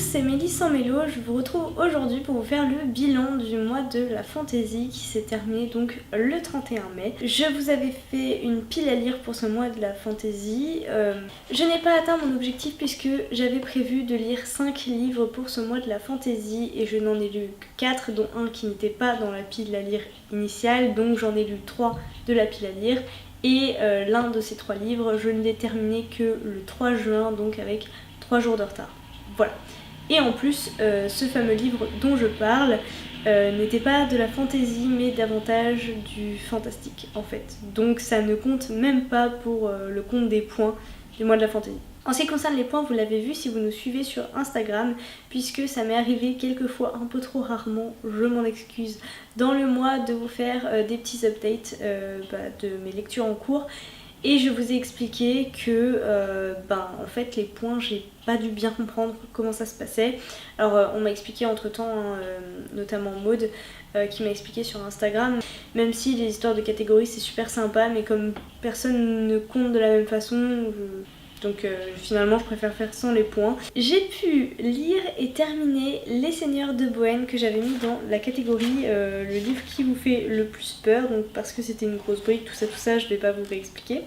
c'est Mélie sans Mélo, je vous retrouve aujourd'hui pour vous faire le bilan du mois de la fantaisie qui s'est terminé donc le 31 mai. Je vous avais fait une pile à lire pour ce mois de la fantaisie. Je n'ai pas atteint mon objectif puisque j'avais prévu de lire 5 livres pour ce mois de la fantaisie et je n'en ai lu que 4, dont un qui n'était pas dans la pile à lire initiale, donc j'en ai lu 3 de la pile à lire. Et l'un de ces 3 livres, je ne l'ai terminé que le 3 juin, donc avec 3 jours de retard. Voilà. Et en plus, ce fameux livre dont je parle n'était pas de la fantaisie, mais davantage du fantastique en fait. Donc ça ne compte même pas pour le compte des points du mois de la fantaisie. En ce qui concerne les points, vous l'avez vu si vous nous suivez sur Instagram, puisque ça m'est arrivé quelques fois, un peu trop rarement, je m'en excuse, dans le mois de vous faire des petits updates de mes lectures en cours. Et je vous ai expliqué que en fait les points, j'ai pas dû bien comprendre comment ça se passait. Alors on m'a expliqué entre temps, notamment Maud qui m'a expliqué sur Instagram, même si les histoires de catégories c'est super sympa, mais comme personne ne compte de la même façon, finalement je préfère faire sans les points. J'ai pu lire et terminer Les Seigneurs de Bohême que j'avais mis dans la catégorie le livre qui vous fait le plus peur, donc parce que c'était une grosse brique, tout ça, je vais pas vous réexpliquer.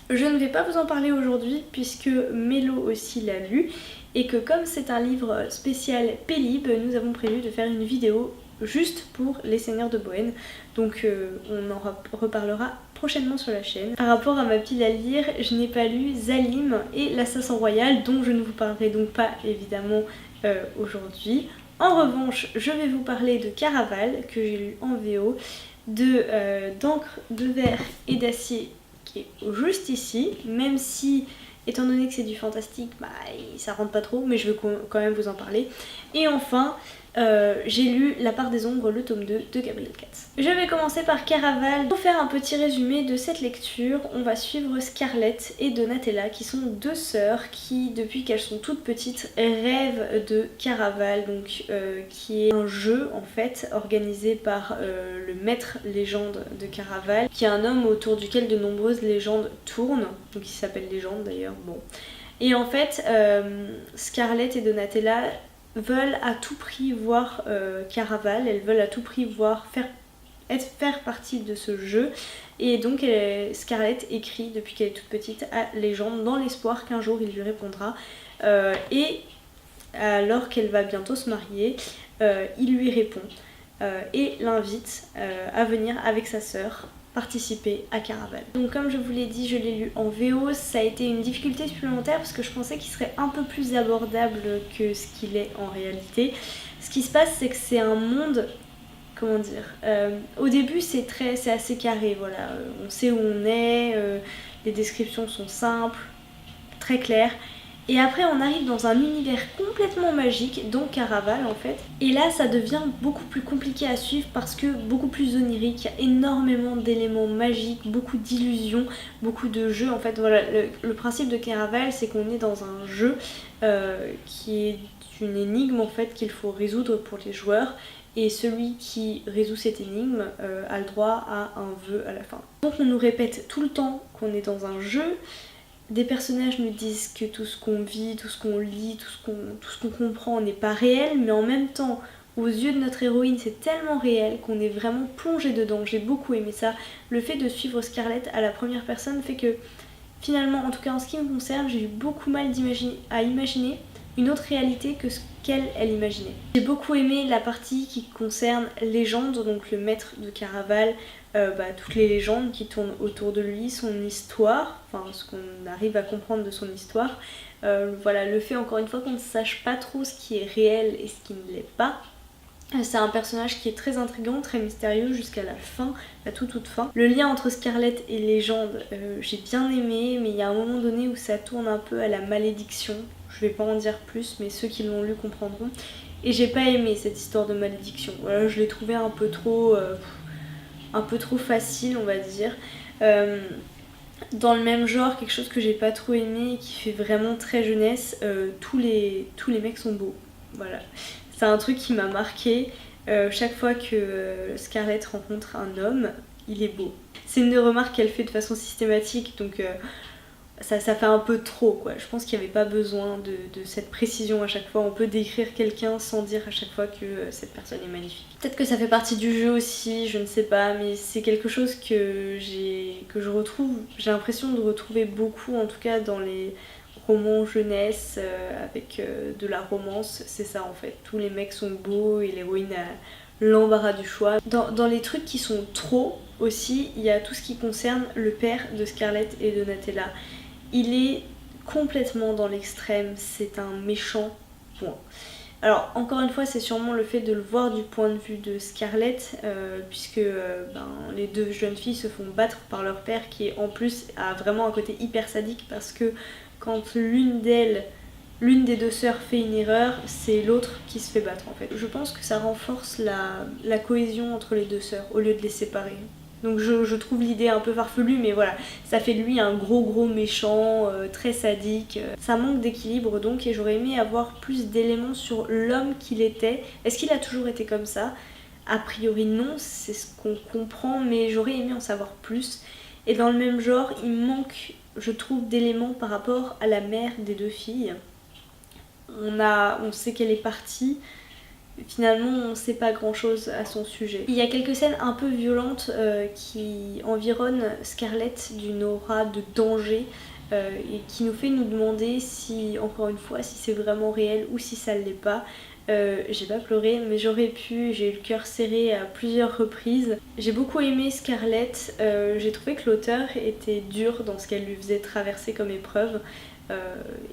Je ne vais pas vous en parler aujourd'hui puisque Mélo aussi l'a lu et que comme c'est un livre spécial Pélib, nous avons prévu de faire une vidéo juste pour Les Seigneurs de Bohême, donc on en reparlera prochainement sur la chaîne. Par rapport à ma pile à lire, je n'ai pas lu Zalim et l'Assassin Royal, dont je ne vous parlerai donc pas évidemment aujourd'hui. En revanche, je vais vous parler de Caraval, que j'ai lu en VO, d'Encre de verre et d'acier, qui est juste ici, même si, étant donné que c'est du fantastique, ça rentre pas trop, mais je veux quand même vous en parler. Et enfin, j'ai lu La part des ombres, le tome 2 de Gabriel Katz. Je vais commencer par Caraval. Pour faire un petit résumé de cette lecture, on va suivre Scarlett et Donatella qui sont deux sœurs qui, depuis qu'elles sont toutes petites, rêvent de Caraval, donc qui est un jeu en fait organisé par le maître légende de Caraval, qui est un homme autour duquel de nombreuses légendes tournent, donc il s'appelle Légende d'ailleurs, bon. Et en fait, Scarlett et Donatella veulent à tout prix voir Caraval, elles veulent à tout prix faire partie de ce jeu, et donc Scarlett écrit depuis qu'elle est toute petite à Légende dans l'espoir qu'un jour il lui répondra, et alors qu'elle va bientôt se marier, il lui répond et l'invite à venir avec sa sœur participer à Caraval. Donc comme je vous l'ai dit, je l'ai lu en VO, ça a été une difficulté supplémentaire parce que je pensais qu'il serait un peu plus abordable que ce qu'il est en réalité. Ce qui se passe, c'est que c'est un monde, comment dire, au début c'est assez carré, voilà, on sait où on est, les descriptions sont simples, très claires. Et après on arrive dans un univers complètement magique, donc Caraval en fait. Et là ça devient beaucoup plus compliqué à suivre parce que beaucoup plus onirique, il y a énormément d'éléments magiques, beaucoup d'illusions, beaucoup de jeux. En fait voilà, le principe de Caraval c'est qu'on est dans un jeu qui est une énigme en fait qu'il faut résoudre pour les joueurs. Et celui qui résout cette énigme a le droit à un vœu à la fin. Donc on nous répète tout le temps qu'on est dans un jeu. Des personnages nous disent que tout ce qu'on vit, tout ce qu'on lit, tout ce qu'on comprend n'est pas réel, mais en même temps, aux yeux de notre héroïne, c'est tellement réel qu'on est vraiment plongé dedans. J'ai beaucoup aimé ça. Le fait de suivre Scarlett à la première personne fait que, finalement, en tout cas en ce qui me concerne, j'ai eu beaucoup mal à imaginer une autre réalité que ce qu'elle imaginait. J'ai beaucoup aimé la partie qui concerne Légende, donc le maître de Caraval, toutes les légendes qui tournent autour de lui, son histoire, enfin ce qu'on arrive à comprendre de son histoire. Voilà, le fait encore une fois qu'on ne sache pas trop ce qui est réel et ce qui ne l'est pas. C'est un personnage qui est très intriguant, très mystérieux jusqu'à la fin, la toute fin. Le lien entre Scarlett et Légende, j'ai bien aimé, mais il y a un moment donné où ça tourne un peu à la malédiction. Je vais pas en dire plus, mais ceux qui l'ont lu comprendront. Et j'ai pas aimé cette histoire de malédiction. Voilà, je l'ai trouvé un peu trop facile, on va dire. Dans le même genre, quelque chose que j'ai pas trop aimé et qui fait vraiment très jeunesse, tous les mecs sont beaux. Voilà. C'est un truc qui m'a marqué. Chaque fois que Scarlett rencontre un homme, il est beau. C'est une remarque qu'elle fait de façon systématique, donc ça fait un peu trop quoi. Je pense qu'il n'y avait pas besoin de cette précision à chaque fois. On peut décrire quelqu'un sans dire à chaque fois que cette personne est magnifique. Peut-être que ça fait partie du jeu aussi, je ne sais pas, mais c'est quelque chose que je retrouve, j'ai l'impression de retrouver beaucoup en tout cas dans les romans jeunesse avec de la romance, c'est ça en fait. Tous les mecs sont beaux et l'héroïne a l'embarras du choix. Dans les trucs qui sont trop aussi, il y a tout ce qui concerne le père de Scarlett et Donatella. Il est complètement dans l'extrême, c'est un méchant, point. Alors encore une fois c'est sûrement le fait de le voir du point de vue de Scarlett puisque les deux jeunes filles se font battre par leur père qui en plus a vraiment un côté hyper sadique parce que quand l'une des deux sœurs fait une erreur, c'est l'autre qui se fait battre en fait. Je pense que ça renforce la cohésion entre les deux sœurs au lieu de les séparer. Donc je trouve l'idée un peu farfelue mais voilà, ça fait de lui un gros méchant, très sadique. Ça manque d'équilibre donc et j'aurais aimé avoir plus d'éléments sur l'homme qu'il était. Est-ce qu'il a toujours été comme ça? A priori non, c'est ce qu'on comprend mais j'aurais aimé en savoir plus. Et dans le même genre, il manque, je trouve, d'éléments par rapport à la mère des deux filles. On sait qu'elle est partie. Finalement, on ne sait pas grand chose à son sujet. Il y a quelques scènes un peu violentes qui environnent Scarlett d'une aura de danger et qui nous fait nous demander si, encore une fois, si c'est vraiment réel ou si ça ne l'est pas. J'ai pas pleuré mais j'aurais pu, j'ai eu le cœur serré à plusieurs reprises. J'ai beaucoup aimé Scarlett, j'ai trouvé que l'auteur était dur dans ce qu'elle lui faisait traverser comme épreuve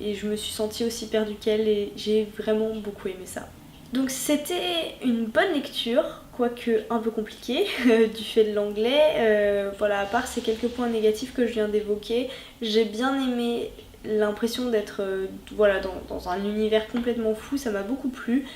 et je me suis sentie aussi perdue qu'elle et j'ai vraiment beaucoup aimé ça. Donc c'était une bonne lecture, quoique un peu compliquée du fait de l'anglais. Voilà, à part ces quelques points négatifs que je viens d'évoquer, j'ai bien aimé l'impression d'être voilà, dans un univers complètement fou, ça m'a beaucoup plu.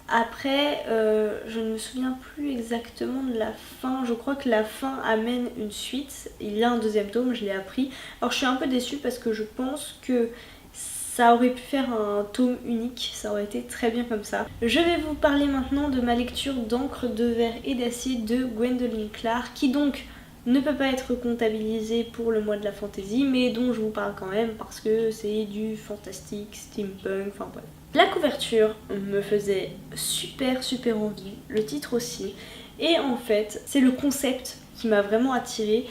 Après, je ne me souviens plus exactement de la fin, je crois que la fin amène une suite, il y a un deuxième tome, je l'ai appris. Alors je suis un peu déçue parce que je pense que ça aurait pu faire un tome unique, ça aurait été très bien comme ça. Je vais vous parler maintenant de ma lecture d'encre de verre et d'acier de Gwendolyn Clark, qui donc ne peut pas être comptabilisée pour le mois de la fantasy, mais dont je vous parle quand même parce que c'est du fantastique, steampunk, enfin bref. La couverture me faisait super envie, le titre aussi, et en fait c'est le concept qui m'a vraiment attirée,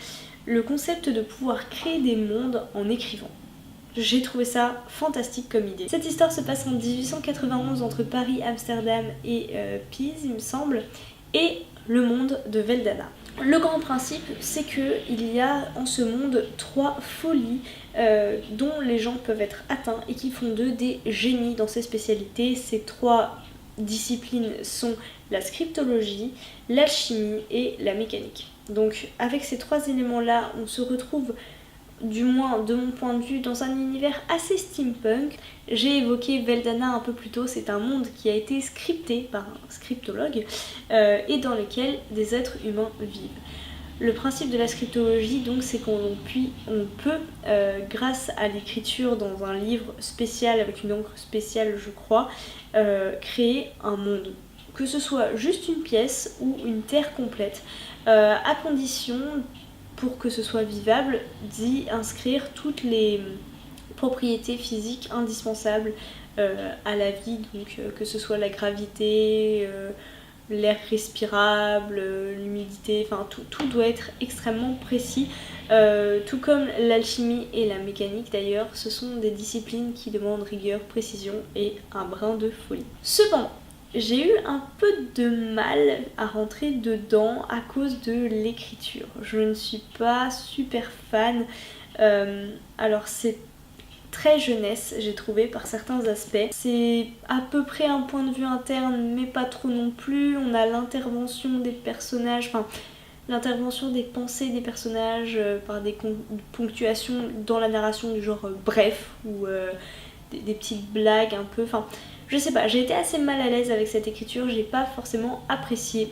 le concept de pouvoir créer des mondes en écrivant. J'ai trouvé ça fantastique comme idée. Cette histoire se passe en 1891 entre Paris, Amsterdam et Pise, il me semble, et le monde de Veldana. Le grand principe, c'est qu'il y a en ce monde 3 folies dont les gens peuvent être atteints et qui font d'eux des génies dans ces spécialités. Ces 3 disciplines sont la scriptologie, l'alchimie et la mécanique. Donc avec ces 3 éléments-là, on se retrouve, du moins de mon point de vue, dans un univers assez steampunk. J'ai évoqué Veldana un peu plus tôt, c'est un monde qui a été scripté par un scriptologue et dans lequel des êtres humains vivent. Le principe de la scriptologie donc c'est qu'on peut grâce à l'écriture dans un livre spécial avec une encre spéciale je crois, créer un monde. Que ce soit juste une pièce ou une terre complète, à condition, pour que ce soit vivable, d'y inscrire toutes les propriétés physiques indispensables à la vie, donc que ce soit la gravité, l'air respirable, l'humidité, enfin tout doit être extrêmement précis, tout comme l'alchimie et la mécanique d'ailleurs, ce sont des disciplines qui demandent rigueur, précision et un brin de folie. Cependant, j'ai eu un peu de mal à rentrer dedans à cause de l'écriture. Je ne suis pas super fan. Alors c'est très jeunesse, j'ai trouvé par certains aspects. C'est à peu près un point de vue interne, mais pas trop non plus. On a l'intervention des personnages, enfin l'intervention des pensées des personnages par des ponctuations dans la narration du genre bref ou des petites blagues un peu. Enfin, je sais pas, j'ai été assez mal à l'aise avec cette écriture, j'ai pas forcément apprécié.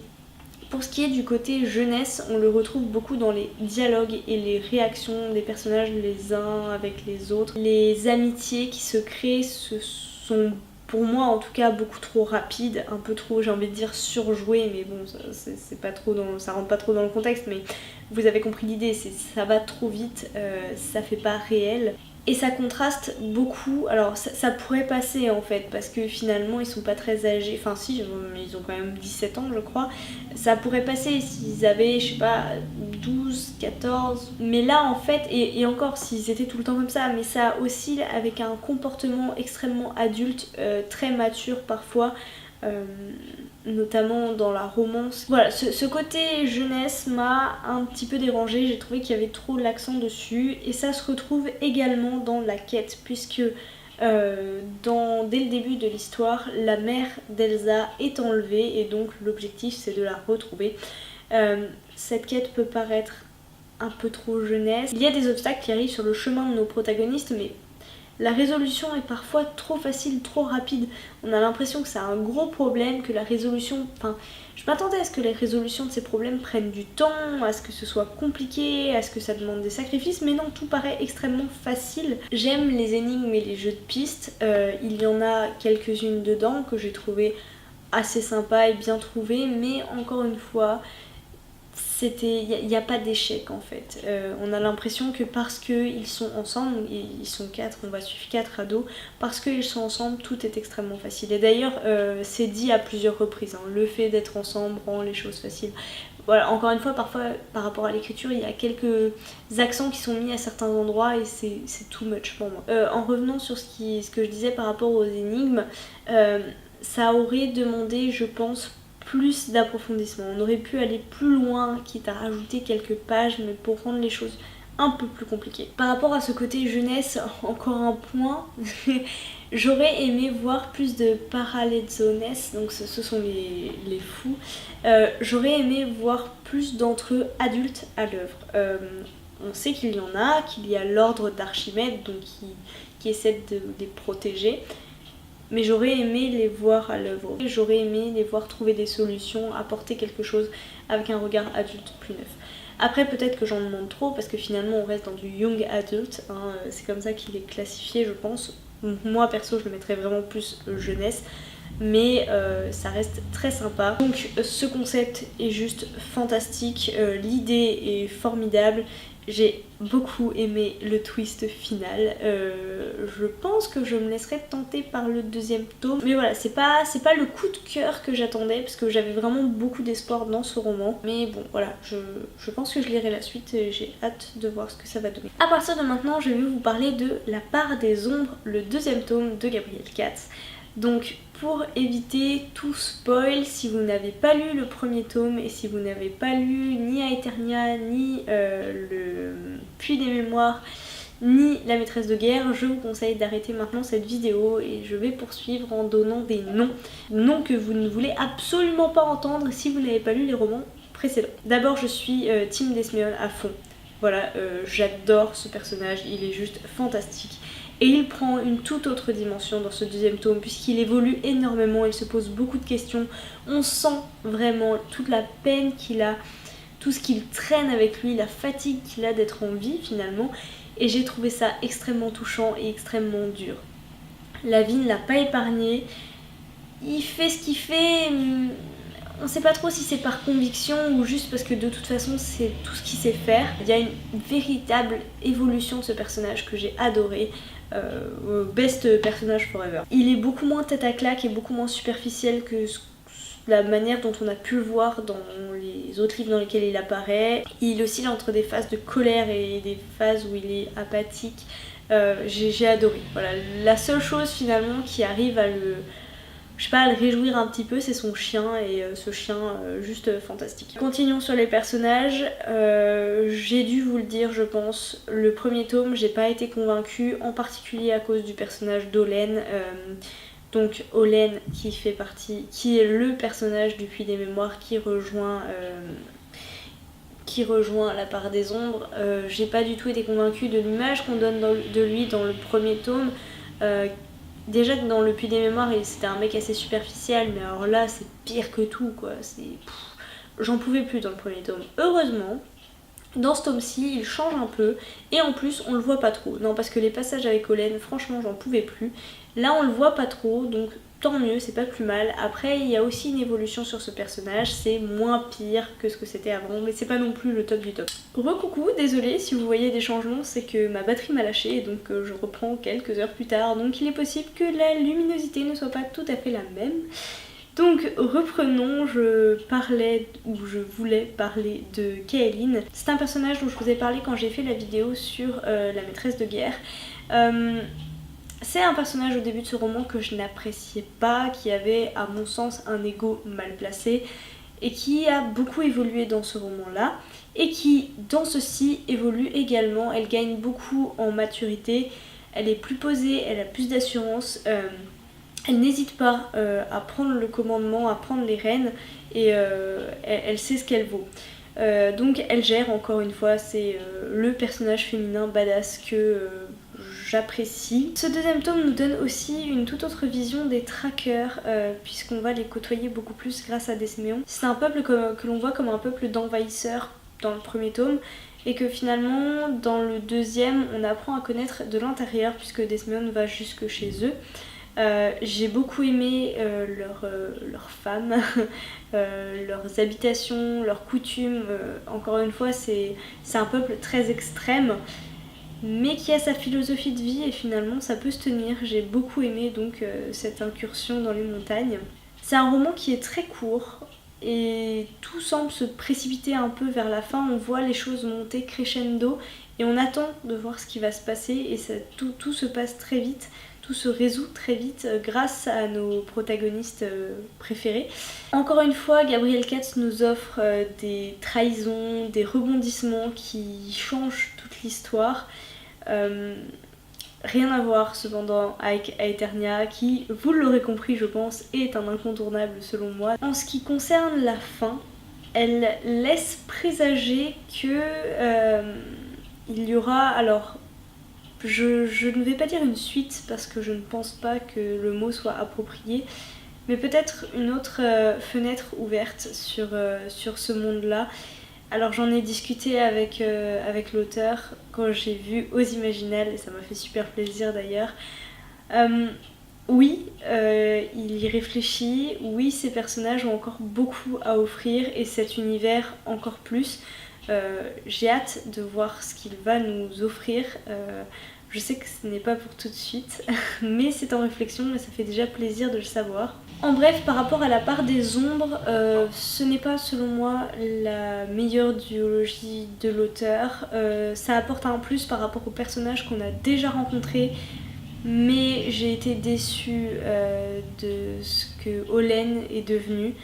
Pour ce qui est du côté jeunesse, on le retrouve beaucoup dans les dialogues et les réactions des personnages les uns avec les autres. Les amitiés qui se créent sont pour moi en tout cas beaucoup trop rapides, un peu trop, j'ai envie de dire surjouées, mais bon c'est pas trop ça rentre pas trop dans le contexte, mais vous avez compris l'idée, ça va trop vite, ça fait pas réel. Et ça contraste beaucoup, alors ça pourrait passer en fait, parce que finalement ils sont pas très âgés, enfin si, ils ont quand même 17 ans je crois. Ça pourrait passer s'ils avaient, je sais pas, 12, 14. Mais là en fait, et encore s'ils étaient tout le temps comme ça, mais ça oscille avec un comportement extrêmement adulte, très mature parfois. Notamment dans la romance. Voilà, ce côté jeunesse m'a un petit peu dérangée, j'ai trouvé qu'il y avait trop l'accent dessus et ça se retrouve également dans la quête puisque dès le début de l'histoire, la mère d'Elsa est enlevée et donc l'objectif c'est de la retrouver. Cette quête peut paraître un peu trop jeunesse. Il y a des obstacles qui arrivent sur le chemin de nos protagonistes mais la résolution est parfois trop facile, trop rapide. On a l'impression que c'est un gros problème, que la résolution... Enfin, je m'attendais à ce que les résolutions de ces problèmes prennent du temps, à ce que ce soit compliqué, à ce que ça demande des sacrifices, mais non, tout paraît extrêmement facile. J'aime les énigmes et les jeux de pistes. Il y en a quelques-unes dedans que j'ai trouvées assez sympas et bien trouvées, mais encore une fois... il n'y a pas d'échec en fait. On a l'impression que parce qu'ils sont ensemble, et ils sont 4, on va suivre 4 ados, parce qu'ils sont ensemble, tout est extrêmement facile. Et d'ailleurs, c'est dit à plusieurs reprises, hein, le fait d'être ensemble rend les choses faciles. Voilà, encore une fois, parfois par rapport à l'écriture, il y a quelques accents qui sont mis à certains endroits et c'est too much pour moi. En revenant sur ce que je disais par rapport aux énigmes, ça aurait demandé, je pense, plus d'approfondissement. On aurait pu aller plus loin, quitte à rajouter quelques pages, mais pour rendre les choses un peu plus compliquées. Par rapport à ce côté jeunesse, encore un point, j'aurais aimé voir plus de parallelzones, donc ce sont les fous. J'aurais aimé voir plus d'entre eux adultes à l'œuvre. On sait qu'il y en a, qu'il y a l'ordre d'Archimède, donc qui essaie de les protéger. Mais j'aurais aimé les voir à l'œuvre. J'aurais aimé les voir trouver des solutions, apporter quelque chose avec un regard adulte plus neuf. Après peut-être que j'en demande trop parce que finalement on reste dans du young adult, hein, c'est comme ça qu'il est classifié je pense. Moi perso je le mettrais vraiment plus jeunesse, mais ça reste très sympa. Donc ce concept est juste fantastique, l'idée est formidable. J'ai beaucoup aimé le twist final. Je pense que je me laisserai tenter par le deuxième tome. Mais voilà, c'est pas le coup de cœur que j'attendais parce que j'avais vraiment beaucoup d'espoir dans ce roman. Mais bon, voilà, je pense que je lirai la suite et j'ai hâte de voir ce que ça va donner. À partir de maintenant, je vais vous parler de La part des ombres, le deuxième tome de Gabriel Katz. Donc pour éviter tout spoil, si vous n'avez pas lu le premier tome et si vous n'avez pas lu ni Aeternia, ni le Puits des Mémoires, ni La Maîtresse de Guerre, je vous conseille d'arrêter maintenant cette vidéo et je vais poursuivre en donnant des noms. Noms que vous ne voulez absolument pas entendre si vous n'avez pas lu les romans précédents. D'abord je suis Team Desméol à fond. Voilà, j'adore ce personnage, il est juste fantastique. Et il prend une toute autre dimension dans ce deuxième tome puisqu'il évolue énormément, il se pose beaucoup de questions. On sent vraiment toute la peine qu'il a, tout ce qu'il traîne avec lui, la fatigue qu'il a d'être en vie finalement. Et j'ai trouvé ça extrêmement touchant et extrêmement dur. La vie ne l'a pas épargné, il fait ce qu'il fait... On sait pas trop si c'est par conviction ou juste parce que de toute façon c'est tout ce qu'il sait faire. Il y a une véritable évolution de ce personnage que j'ai adoré. Best personnage forever. Il est beaucoup moins tête à claque et beaucoup moins superficiel que la manière dont on a pu le voir dans les autres livres dans lesquels il apparaît. Il oscille entre des phases de colère et des phases où il est apathique. J'ai adoré. Voilà, la seule chose finalement qui arrive à le réjouir un petit peu, c'est son chien et ce chien juste fantastique. Continuons sur les personnages, j'ai dû vous le dire je pense, le premier tome j'ai pas été convaincue, en particulier à cause du personnage d'Olène, donc Olène qui est le personnage du Puits des Mémoires qui rejoint La part des ombres. J'ai pas du tout été convaincue de l'image qu'on donne de lui dans le premier tome. Déjà que dans le Puits des Mémoires c'était un mec assez superficiel, mais alors là c'est pire que tout quoi, j'en pouvais plus dans le premier tome. Heureusement Dans ce tome-ci, il change un peu et en plus on le voit pas trop. Non, parce que les passages avec Olen, franchement j'en pouvais plus. Là on le voit pas trop, donc tant mieux, c'est pas plus mal. Après il y a aussi une évolution sur ce personnage, c'est moins pire que ce que c'était avant, mais c'est pas non plus le top du top. Recoucou, désolée si vous voyez des changements, c'est que ma batterie m'a lâché et donc je reprends quelques heures plus tard. Donc il est possible que la luminosité ne soit pas tout à fait la même. Donc reprenons, je voulais parler de Kaeline. C'est un personnage dont je vous ai parlé quand j'ai fait la vidéo sur la maîtresse de guerre. C'est un personnage au début de ce roman que je n'appréciais pas, qui avait à mon sens un ego mal placé et qui a beaucoup évolué dans ce roman-là et qui dans ceci évolue également. Elle gagne beaucoup en maturité, elle est plus posée, elle a plus d'assurance. Elle n'hésite pas à prendre le commandement, à prendre les rênes et elle sait ce qu'elle vaut. Donc elle gère, encore une fois, c'est le personnage féminin badass que j'apprécie. Ce deuxième tome nous donne aussi une toute autre vision des trackers puisqu'on va les côtoyer beaucoup plus grâce à Desméon. C'est un peuple que l'on voit comme un peuple d'envahisseurs dans le premier tome et que finalement dans le deuxième on apprend à connaître de l'intérieur puisque Desméon va jusque chez eux. J'ai beaucoup aimé leurs femmes, leurs habitations, leurs coutumes. Encore une fois, c'est un peuple très extrême, mais qui a sa philosophie de vie et finalement ça peut se tenir. J'ai beaucoup aimé donc cette incursion dans les montagnes. C'est un roman qui est très court et tout semble se précipiter un peu vers la fin. On voit les choses monter crescendo et on attend de voir ce qui va se passer et tout se passe très vite. Tout se résout très vite grâce à nos protagonistes préférés. Encore une fois, Gabriel Katz nous offre des trahisons, des rebondissements qui changent toute l'histoire. Rien à voir cependant avec Aeternia qui, vous l'aurez compris je pense, est un incontournable selon moi. En ce qui concerne la fin, elle laisse présager que il y aura alors... Je ne vais pas dire une suite parce que je ne pense pas que le mot soit approprié, mais peut-être une autre fenêtre ouverte sur ce monde-là. Alors j'en ai discuté avec l'auteur quand j'ai vu Aux Imaginales et ça m'a fait super plaisir d'ailleurs. Oui, il y réfléchit, oui ces personnages ont encore beaucoup à offrir et cet univers encore plus. J'ai hâte de voir ce qu'il va nous offrir. Je sais que ce n'est pas pour tout de suite, mais c'est en réflexion et ça fait déjà plaisir de le savoir. En bref, par rapport à la part des ombres, ce n'est pas selon moi la meilleure duologie de l'auteur. Ça apporte un plus par rapport aux personnages qu'on a déjà rencontrés, mais j'ai été déçue de ce que Olen est devenu.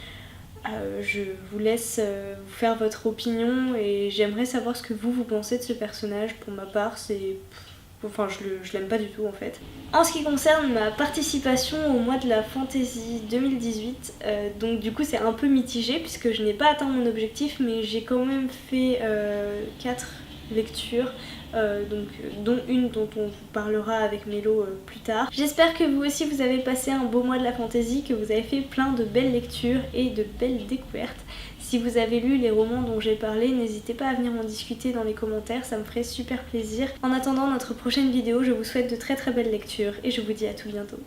Je vous laisse vous faire votre opinion et j'aimerais savoir ce que vous pensez de ce personnage. Pour ma part, enfin, je l'aime pas du tout en fait. En ce qui concerne ma participation au mois de la Fantaisie 2018, donc du coup c'est un peu mitigé puisque je n'ai pas atteint mon objectif, mais j'ai quand même fait 4 lectures. Dont une dont on vous parlera avec Mélo plus tard. J'espère que vous aussi vous avez passé un beau mois de la fantaisie, que vous avez fait plein de belles lectures et de belles découvertes. Si vous avez lu les romans dont j'ai parlé, n'hésitez pas à venir en discuter dans les commentaires, ça me ferait super plaisir. En attendant notre prochaine vidéo, je vous souhaite de très belles lectures et je vous dis à tout bientôt.